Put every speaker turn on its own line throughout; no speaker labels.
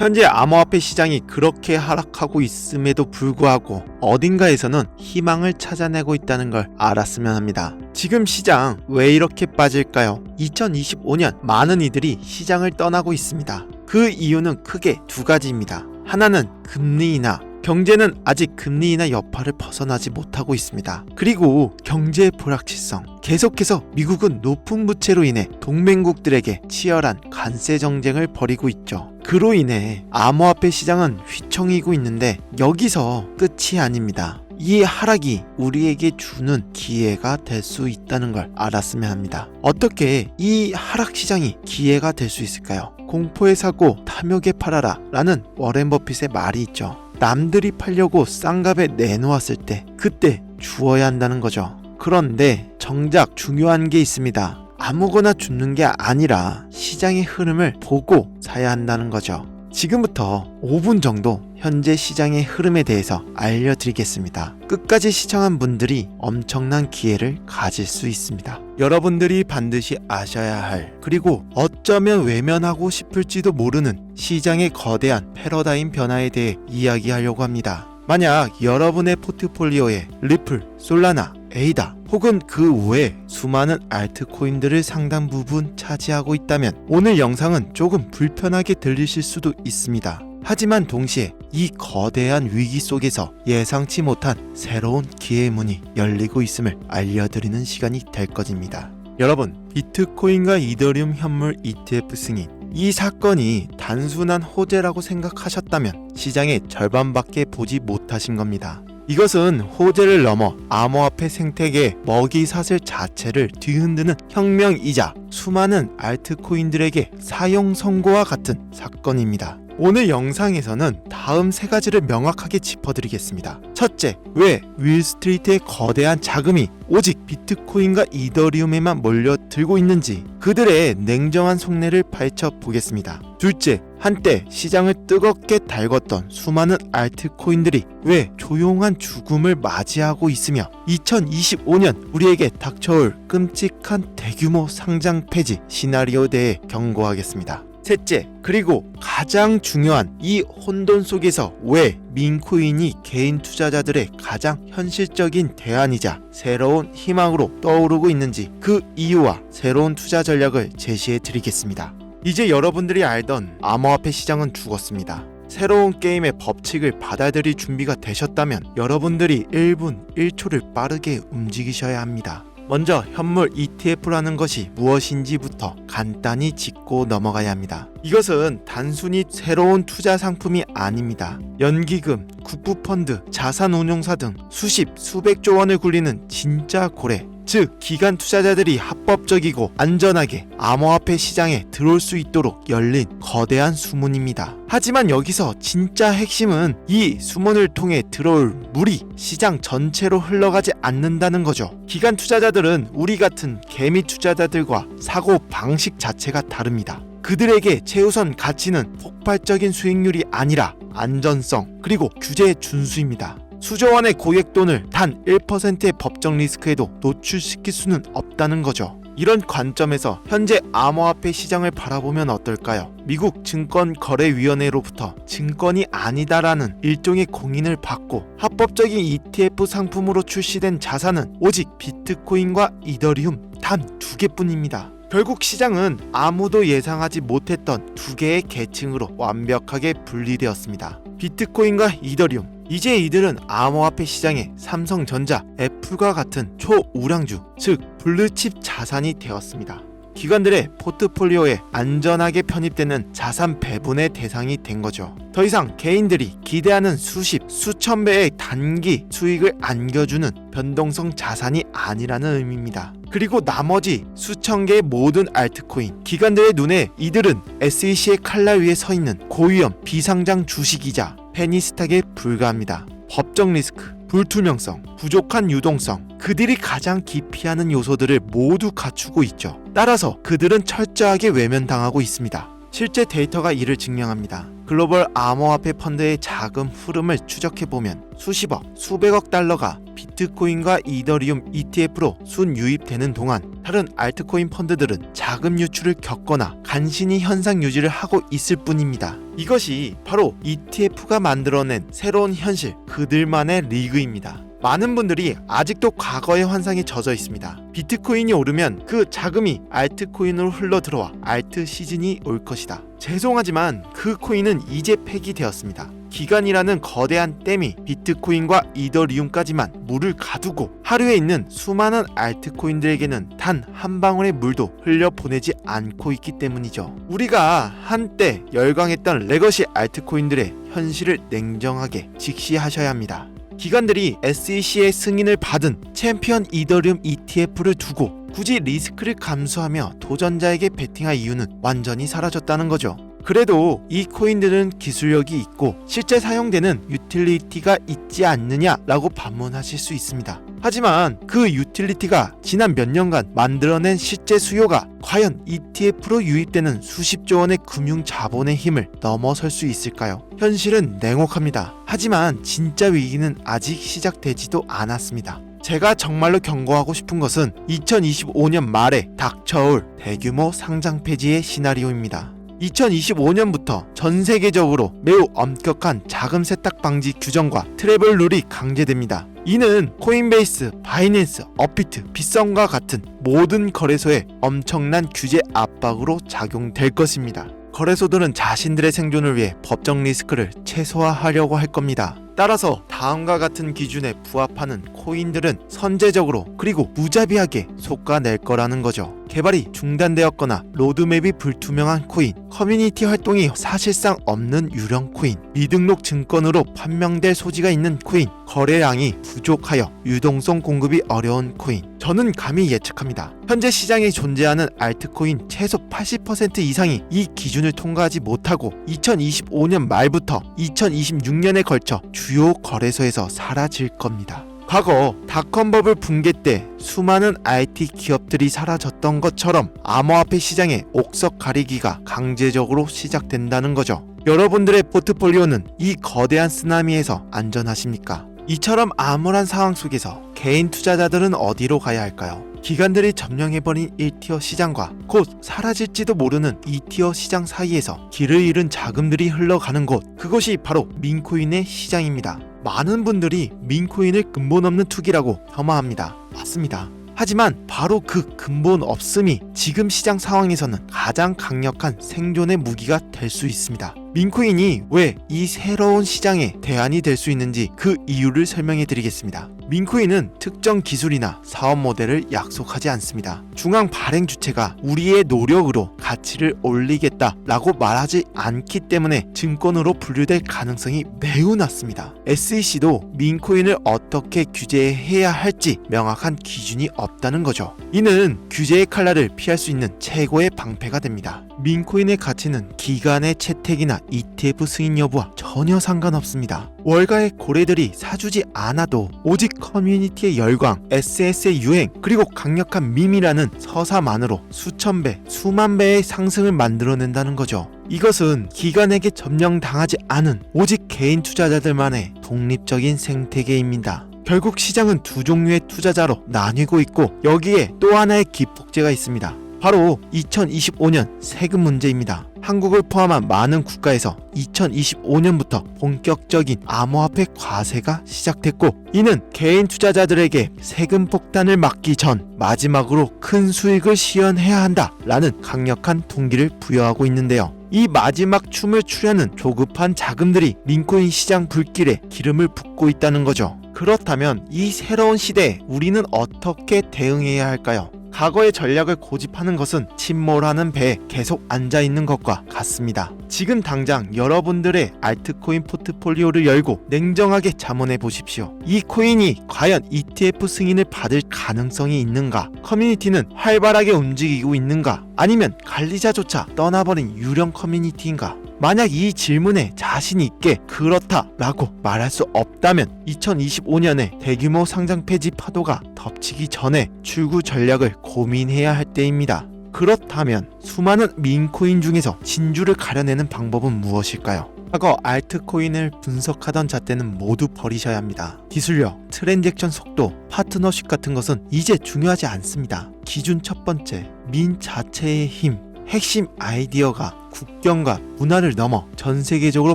현재 암호화폐 시장이 그렇게 하락하고 있음에도 불구하고 어딘가에서는 희망을 찾아내고 있다는 걸 알았으면 합니다. 지금 시장 왜 이렇게 빠질까요? 2025년 많은 이들이 시장을 떠나고 있습니다. 그 이유는 크게 두 가지입니다. 하나는 금리 인하, 경제는 아직 금리 인하 여파를 벗어나지 못하고 있습니다. 그리고 경제의 불확실성, 계속해서 미국은 높은 부채로 인해 동맹국들에게 치열한 관세 정쟁을 벌이고 있죠. 그로 인해 암호화폐 시장은 휘청이고 있는데 여기서 끝이 아닙니다. 이 하락이 우리에게 주는 기회가 될 수 있다는 걸 알았으면 합니다. 어떻게 이 하락 시장이 기회가 될 수 있을까요? 공포에 사고 탐욕에 팔아라 라는 워렌 버핏의 말이 있죠. 남들이 팔려고 싼 값에 내놓았을 때 그때 주어야 한다는 거죠. 그런데 정작 중요한 게 있습니다. 아무거나 줍는 게 아니라 시장의 흐름을 보고 사야 한다는 거죠. 지금부터 5분 정도 현재 시장의 흐름에 대해서 알려드리겠습니다. 끝까지 시청한 분들이 엄청난 기회를 가질 수 있습니다. 여러분들이 반드시 아셔야 할, 그리고 어쩌면 외면하고 싶을지도 모르는 시장의 거대한 패러다임 변화에 대해 이야기하려고 합니다. 만약 여러분의 포트폴리오에 리플, 솔라나, 에이다 혹은 그 외 수많은 알트코인들을 상당 부분 차지하고 있다면 오늘 영상은 조금 불편하게 들리실 수도 있습니다. 하지만 동시에 이 거대한 위기 속에서 예상치 못한 새로운 기회의 문이 열리고 있음을 알려드리는 시간이 될 것입니다. 여러분, 비트코인과 이더리움 현물 ETF 승인, 이 사건이 단순한 호재라고 생각하셨다면 시장의 절반밖에 보지 못하신 겁니다. 이것은 호재를 넘어 암호화폐 생태계의 먹이사슬 자체를 뒤흔드는 혁명이자 수많은 알트코인들에게 사형 선고와 같은 사건입니다. 오늘 영상에서는 다음 세 가지를 명확하게 짚어드리겠습니다. 첫째, 왜 윌스트리트의 거대한 자금이 오직 비트코인과 이더리움에만 몰려들고 있는지 그들의 냉정한 속내를 파헤쳐 보겠습니다. 둘째, 한때 시장을 뜨겁게 달궜던 수많은 알트코인들이 왜 조용한 죽음을 맞이하고 있으며 2025년 우리에게 닥쳐올 끔찍한 대규모 상장 폐지 시나리오에 대해 경고하겠습니다. 셋째, 그리고 가장 중요한 이 혼돈 속에서 왜 민코인이 개인 투자자들의 가장 현실적인 대안이자 새로운 희망으로 떠오르고 있는지 그 이유와 새로운 투자 전략을 제시해 드리겠습니다. 이제 여러분들이 알던 암호화폐 시장은 죽었습니다. 새로운 게임의 법칙을 받아들일 준비가 되셨다면 여러분들이 1분 1초를 빠르게 움직이셔야 합니다. 먼저 현물 ETF라는 것이 무엇인지부터 간단히 짚고 넘어가야 합니다. 이것은 단순히 새로운 투자 상품이 아닙니다. 연기금, 국부펀드, 자산운용사 등 수백조 원을 굴리는 진짜 고래, 즉 기관 투자자들이 합법적이고 안전하게 암호화폐 시장에 들어올 수 있도록 열린 거대한 수문입니다. 하지만 여기서 진짜 핵심은 이 수문을 통해 들어올 물이 시장 전체로 흘러가지 않는다는 거죠. 기관 투자자들은 우리 같은 개미 투자자들과 사고 방식 자체가 다릅니다. 그들에게 최우선 가치는 폭발적인 수익률이 아니라 안전성 그리고 규제의 준수입니다. 수조 원의 고액돈을 단 1%의 법적 리스크에도 노출시킬 수는 없다는 거죠. 이런 관점에서 현재 암호화폐 시장을 바라보면 어떨까요? 미국 증권거래위원회로부터 증권이 아니다라는 일종의 공인을 받고 합법적인 ETF 상품으로 출시된 자산은 오직 비트코인과 이더리움 단 2개뿐입니다. 결국 시장은 아무도 예상하지 못했던 두 개의 계층으로 완벽하게 분리되었습니다. 비트코인과 이더리움. 이제 이들은 암호화폐 시장의 삼성전자, 애플과 같은 초우량주, 즉 블루칩 자산이 되었습니다. 기관들의 포트폴리오에 안전하게 편입되는 자산 배분의 대상이 된 거죠. 더 이상 개인들이 기대하는 수천 배의 단기 수익을 안겨주는 변동성 자산이 아니라는 의미입니다. 그리고 나머지 수천 개의 모든 알트코인, 기관들의 눈에 이들은 SEC의 칼날 위에 서 있는 고위험 비상장 주식이자 페니스탁에 불과합니다. 법적 리스크, 불투명성, 부족한 유동성, 그들이 가장 기피하는 요소들을 모두 갖추고 있죠. 따라서 그들은 철저하게 외면당하고 있습니다. 실제 데이터가 이를 증명합니다. 글로벌 암호화폐 펀드의 자금 흐름을 추적해보면 수십억, 수백억 달러가 비트코인과 이더리움 ETF로 순유입되는 동안 다른 알트코인 펀드들은 자금 유출을 겪거나 간신히 현상 유지를 하고 있을 뿐입니다. 이것이 바로 ETF가 만들어낸 새로운 현실, 그들만의 리그입니다. 많은 분들이 아직도 과거의 환상에 젖어 있습니다. 비트코인이 오르면 그 자금이 알트코인으로 흘러들어와 알트 시즌이 올 것이다. 죄송하지만 그 코인은 이제 폐기되었습니다. 기간이라는 거대한 댐이 비트코인과 이더리움까지만 물을 가두고 하루에 있는 수많은 알트코인들에게는 단 한 방울의 물도 흘려보내지 않고 있기 때문이죠. 우리가 한때 열광했던 레거시 알트코인들의 현실을 냉정하게 직시하셔야 합니다. 기관들이 SEC의 승인을 받은 챔피언 이더리움 ETF를 두고 굳이 리스크를 감수하며 도전자에게 베팅할 이유는 완전히 사라졌다는 거죠. 그래도 이 코인들은 기술력이 있고 실제 사용되는 유틸리티가 있지 않느냐라고 반문하실 수 있습니다. 하지만 그 유틸리티가 지난 몇 년간 만들어낸 실제 수요가 과연 ETF로 유입되는 수십조 원의 금융 자본의 힘을 넘어설 수 있을까요? 현실은 냉혹합니다. 하지만 진짜 위기는 아직 시작되지도 않았습니다. 제가 정말로 경고하고 싶은 것은 2025년 말에 닥쳐올 대규모 상장 폐지의 시나리오입니다. 2025년부터 전 세계적으로 매우 엄격한 자금 세탁 방지 규정과 트래블 룰이 강제됩니다. 이는 코인베이스, 바이낸스, 업비트, 빗썸과 같은 모든 거래소에 엄청난 규제 압박으로 작용될 것입니다. 거래소들은 자신들의 생존을 위해 법적 리스크를 최소화하려고 할 겁니다. 따라서 다음과 같은 기준에 부합하는 코인들은 선제적으로 그리고 무자비하게 솎아낼 거라는 거죠. 개발이 중단되었거나 로드맵이 불투명한 코인, 커뮤니티 활동이 사실상 없는 유령 코인, 미등록 증권으로 판명될 소지가 있는 코인, 거래량이 부족하여 유동성 공급이 어려운 코인. 저는 감히 예측합니다. 현재 시장에 존재하는 알트코인 최소 80% 이상이 이 기준을 통과하지 못하고 2025년 말부터 2026년에 걸쳐 주요 거래소에서 사라질 겁니다. 과거 닷컴버블 붕괴 때 수많은 IT 기업들이 사라졌던 것처럼 암호화폐 시장의 옥석 가리기가 강제적으로 시작된다는 거죠. 여러분들의 포트폴리오는 이 거대한 쓰나미에서 안전하십니까? 이처럼 암울한 상황 속에서 개인 투자자들은 어디로 가야 할까요? 기관들이 점령해버린 1티어 시장과 곧 사라질지도 모르는 2티어 시장 사이에서 길을 잃은 자금들이 흘러가는 곳, 그것이 바로 민코인의 시장입니다. 많은 분들이 민코인을 근본 없는 투기라고 폄하합니다. 맞습니다. 하지만 바로 그 근본 없음이 지금 시장 상황에서는 가장 강력한 생존의 무기가 될 수 있습니다. 민코인이 왜 이 새로운 시장의 대안이 될 수 있는지 그 이유를 설명해 드리겠습니다. 민코인은 특정 기술이나 사업 모델을 약속하지 않습니다. 중앙 발행 주체가 우리의 노력으로 가치를 올리겠다라고 말하지 않기 때문에 증권으로 분류될 가능성이 매우 낮습니다. SEC도 민코인을 어떻게 규제해야 할지 명확한 기준이 없다는 거죠. 이는 규제의 칼날을 피할 수 있는 최고의 방패가 됩니다. 민코인의 가치는 기간의 채택이나 ETF 승인 여부와 전혀 상관없습니다. 월가의 고래들이 사주지 않아도 오직 커뮤니티의 열광, SNS의 유행, 그리고 강력한 밈이라는 서사만으로 수천 배, 수만 배의 상승을 만들어낸다는 거죠. 이것은 기관에게 점령당하지 않은 오직 개인 투자자들만의 독립적인 생태계입니다. 결국 시장은 두 종류의 투자자로 나뉘고 있고 여기에 또 하나의 기폭제가 있습니다. 바로 2025년 세금 문제입니다. 한국을 포함한 많은 국가에서 2025년부터 본격적인 암호화폐 과세가 시작됐고 이는 개인 투자자들에게 세금 폭탄을 막기 전 마지막으로 큰 수익을 시현해야 한다라는 강력한 동기를 부여하고 있는데요. 이 마지막 춤을 추려는 조급한 자금들이 민코인 시장 불길에 기름을 붓고 있다는 거죠. 그렇다면 이 새로운 시대에 우리는 어떻게 대응해야 할까요? 과거의 전략을 고집하는 것은 침몰하는 배에 계속 앉아있는 것과 같습니다. 지금 당장 여러분들의 알트코인 포트폴리오를 열고 냉정하게 자문해 보십시오. 이 코인이 과연 ETF 승인을 받을 가능성이 있는가? 커뮤니티는 활발하게 움직이고 있는가? 아니면 관리자조차 떠나버린 유령 커뮤니티인가? 만약 이 질문에 자신 있게 그렇다라고 말할 수 없다면 2025년에 대규모 상장 폐지 파도가 덮치기 전에 출구 전략을 고민해야 할 때입니다. 그렇다면 수많은 민코인 중에서 진주를 가려내는 방법은 무엇일까요? 과거 알트코인을 분석하던 잣대는 모두 버리셔야 합니다. 기술력, 트랜잭션 속도, 파트너십 같은 것은 이제 중요하지 않습니다. 기준 첫 번째, 민 자체의 힘. 핵심 아이디어가 국경과 문화를 넘어 전 세계적으로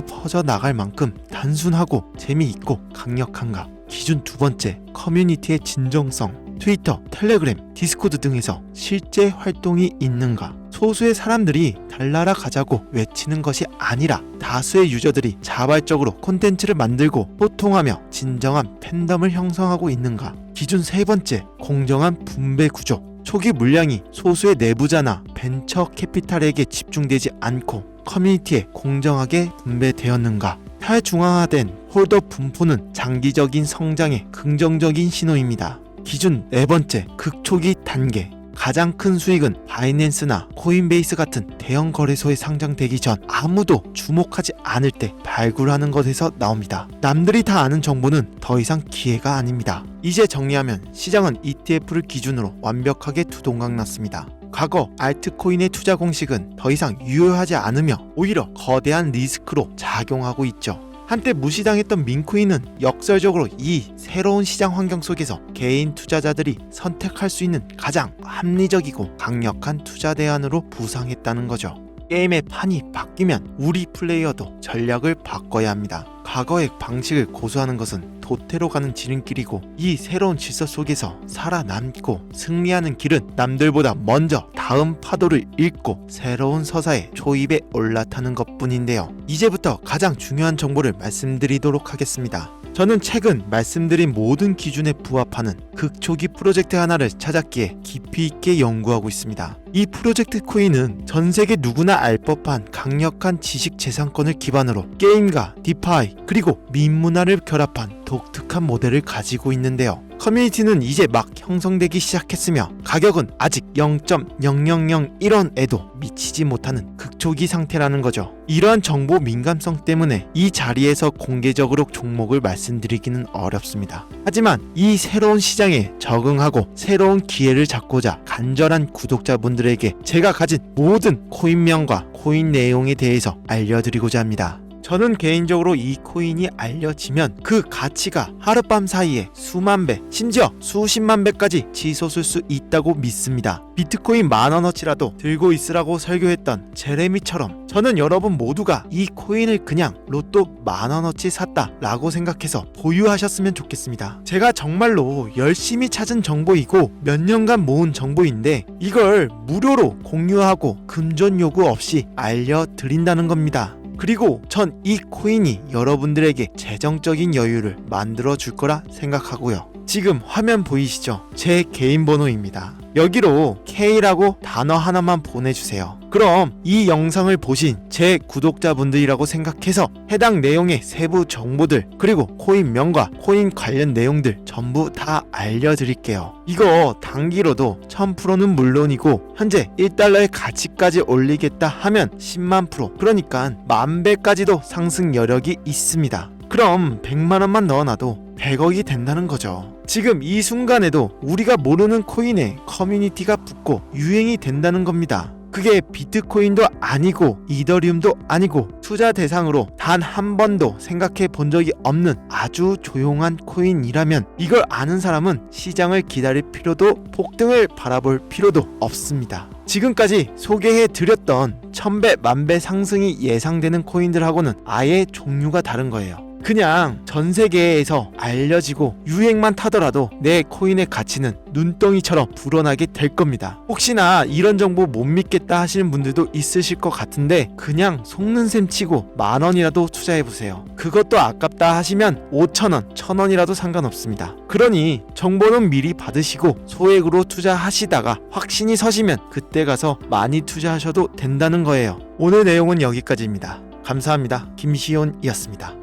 퍼져나갈 만큼 단순하고 재미있고 강력한가. 기준 두 번째, 커뮤니티의 진정성. 트위터, 텔레그램, 디스코드 등에서 실제 활동이 있는가. 소수의 사람들이 달나라 가자고 외치는 것이 아니라 다수의 유저들이 자발적으로 콘텐츠를 만들고 소통하며 진정한 팬덤을 형성하고 있는가. 기준 세 번째, 공정한 분배 구조. 초기 물량이 소수의 내부자나 벤처 캐피탈에게 집중되지 않고 커뮤니티에 공정하게 분배되었는가. 탈중앙화된 홀더 분포는 장기적인 성장의 긍정적인 신호입니다. 기준 네 번째, 극초기 단계. 가장 큰 수익은 바이낸스나 코인베이스 같은 대형 거래소에 상장되기 전 아무도 주목하지 않을 때 발굴하는 것에서 나옵니다. 남들이 다 아는 정보는 더 이상 기회가 아닙니다. 이제 정리하면 시장은 ETF를 기준으로 완벽하게 두동강 났습니다. 과거 알트코인의 투자 공식은 더 이상 유효하지 않으며 오히려 거대한 리스크로 작용하고 있죠. 한때 무시당했던 민코인은 역설적으로 이 새로운 시장 환경 속에서 개인 투자자들이 선택할 수 있는 가장 합리적이고 강력한 투자 대안으로 부상했다는 거죠. 게임의 판이 바뀌면 우리 플레이어도 전략을 바꿔야 합니다. 과거의 방식을 고수하는 것은 도태로 가는 지름길이고 이 새로운 질서 속에서 살아남고 승리하는 길은 남들보다 먼저 다음 파도를 읽고 새로운 서사의 초입에 올라타는 것뿐인데요. 이제부터 가장 중요한 정보를 말씀드리도록 하겠습니다. 저는 최근 말씀드린 모든 기준에 부합하는 극초기 프로젝트 하나를 찾았기에 깊이 있게 연구하고 있습니다. 이 프로젝트 코인은 전 세계 누구나 알 법한 강력한 지식 재산권을 기반으로 게임과 디파이 그리고 민문화를 결합한 독특한 모델을 가지고 있는데요. 커뮤니티는 이제 막 형성되기 시작했으며 가격은 아직 0.0001원에도 미치지 못하는 극초기 상태라는 거죠. 이러한 정보 민감성 때문에 이 자리에서 공개적으로 종목을 말씀드리기는 어렵습니다. 하지만 이 새로운 시장에 적응하고 새로운 기회를 잡고자 간절한 구독자분들에게 제가 가진 모든 코인명과 코인 내용에 대해서 알려드리고자 합니다. 저는 개인적으로 이 코인이 알려지면 그 가치가 하룻밤 사이에 수만 배, 심지어 수십만 배까지 치솟을 수 있다고 믿습니다. 비트코인 10,000원어치라도 들고 있으라고 설교했던 제레미처럼 저는 여러분 모두가 이 코인을 그냥 로또 10,000원어치 샀다 라고 생각해서 보유하셨으면 좋겠습니다. 제가 정말로 열심히 찾은 정보이고 몇 년간 모은 정보인데 이걸 무료로 공유하고 금전 요구 없이 알려드린다는 겁니다. 그리고 전 이 코인이 여러분들에게 재정적인 여유를 만들어 줄 거라 생각하고요. 지금 화면 보이시죠? 제 개인 번호입니다. 여기로 K라고 단어 하나만 보내주세요. 그럼 이 영상을 보신 제 구독자분들이라고 생각해서 해당 내용의 세부 정보들 그리고 코인명과 코인 관련 내용들 전부 다 알려드릴게요. 이거 단기로도 1000%는 물론이고 현재 1달러의 가치까지 올리겠다 하면 10만 프로 그러니까 10,000배까지도 상승 여력이 있습니다. 그럼 100만원만 넣어놔도 100억이 된다는 거죠. 지금 이 순간에도 우리가 모르는 코인에 커뮤니티가 붙고 유행이 된다는 겁니다. 그게 비트코인도 아니고 이더리움도 아니고 투자 대상으로 단 한 번도 생각해 본 적이 없는 아주 조용한 코인이라면 이걸 아는 사람은 시장을 기다릴 필요도 폭등을 바라볼 필요도 없습니다. 지금까지 소개해 드렸던 1000배, 10,000배 상승이 예상되는 코인들하고는 아예 종류가 다른 거예요. 그냥 전 세계에서 알려지고 유행만 타더라도 내 코인의 가치는 눈덩이처럼 불어나게 될 겁니다. 혹시나 이런 정보 못 믿겠다 하시는 분들도 있으실 것 같은데 그냥 속는 셈 치고 10,000원이라도 투자해보세요. 그것도 아깝다 하시면 5,000원, 1,000원이라도 상관없습니다. 그러니 정보는 미리 받으시고 소액으로 투자하시다가 확신이 서시면 그때 가서 많이 투자하셔도 된다는 거예요. 오늘 내용은 여기까지입니다. 감사합니다. 김시온이었습니다.